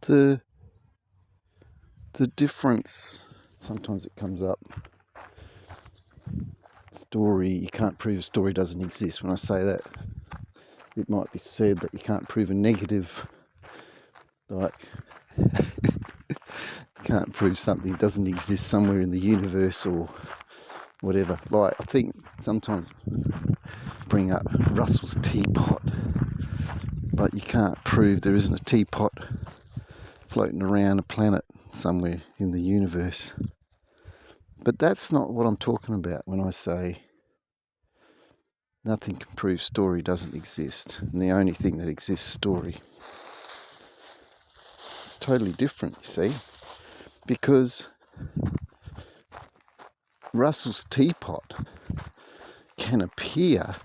The difference, sometimes it comes up, story, you can't prove a story doesn't exist. When I say that, it might be said that you can't prove a negative, like you can't prove something doesn't exist somewhere in the universe or whatever. Like, I think sometimes bring up Russell's teapot, but you can't prove there isn't a teapot floating around a planet somewhere in the universe. But that's not what I'm talking about when I say nothing can prove story doesn't exist, and the only thing that exists is story. It's totally different, you see, because Russell's teapot can appear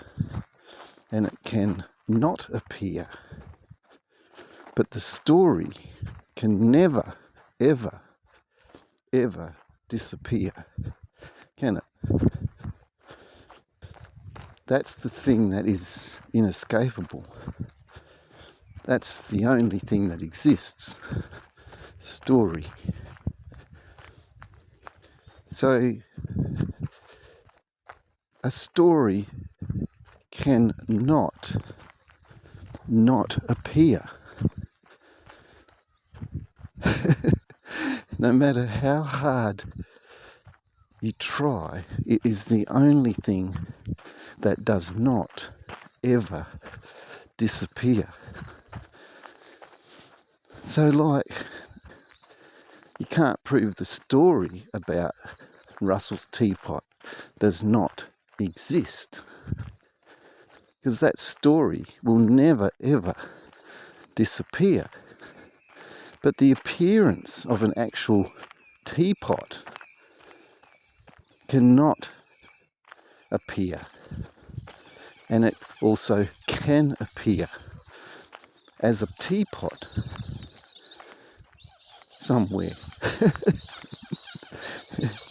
and it can not appear, but the story can never, ever, ever disappear, can it? That's the thing that is inescapable. That's the only thing that exists. Story. So, a story can not appear. No matter how hard you try, it is the only thing that does not ever disappear. So, like, you can't prove the story about Russell's teapot does not exist, because that story will never ever disappear. But the appearance of an actual teapot cannot appear, and it also can appear as a teapot somewhere.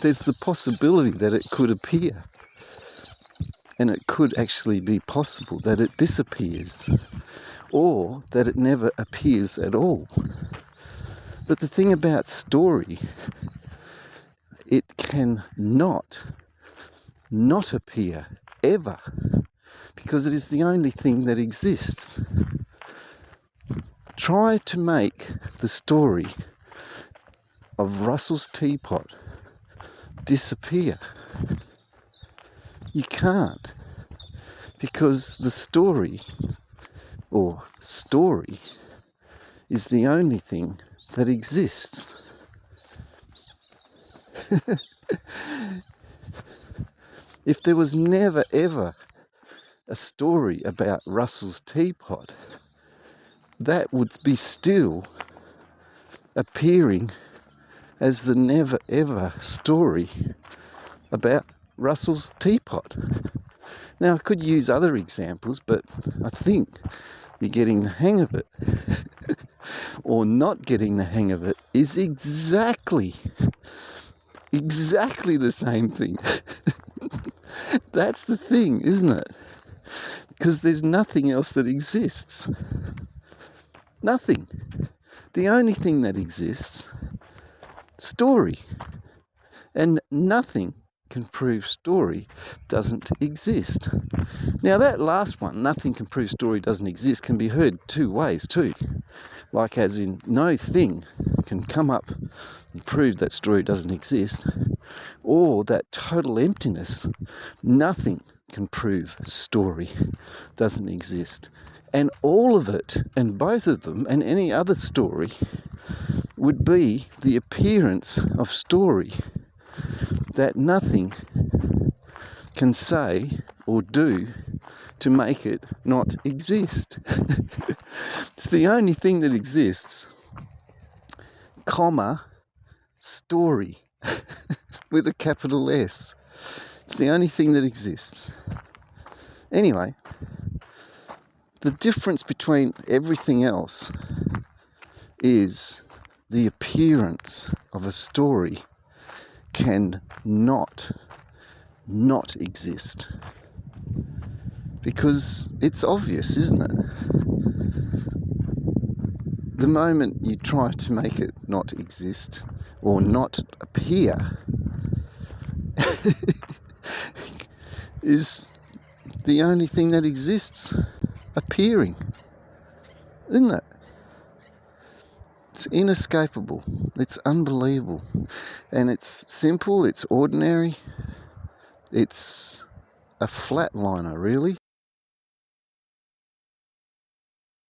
There's the possibility that it could appear, and it could actually be possible that it disappears, or that it never appears at all. But the thing about story, it can not appear ever, because it is the only thing that exists. Try to make the story of Russell's teapot disappear. You can't, because the story is the only thing that exists. If there was never ever a story about Russell's teapot, that would be still appearing as the never ever story about Russell's teapot. Now, I could use other examples, but I think you're getting the hang of it. Or not getting the hang of it is exactly the same thing. That's the thing, isn't it? Because there's nothing else that exists. Nothing. The only thing that exists, story. And nothing can prove story doesn't exist. Now, that last one, nothing can prove story doesn't exist, can be heard two ways too. Like, as in, no thing can come up and prove that story doesn't exist, or that total emptiness, nothing can prove story doesn't exist. And all of it, and both of them, and any other story, would be the appearance of story that nothing can say or do to make it not exist. It's the only thing that exists, comma, story, with a capital S. It's the only thing that exists. Anyway, the difference between everything else is the appearance of a story can not exist. Because it's obvious, isn't it? the moment you try to make it not exist or not appear is the only thing that exists, appearing, isn't it? It's inescapable, it's unbelievable, and it's simple, it's ordinary, it's a flatliner, really.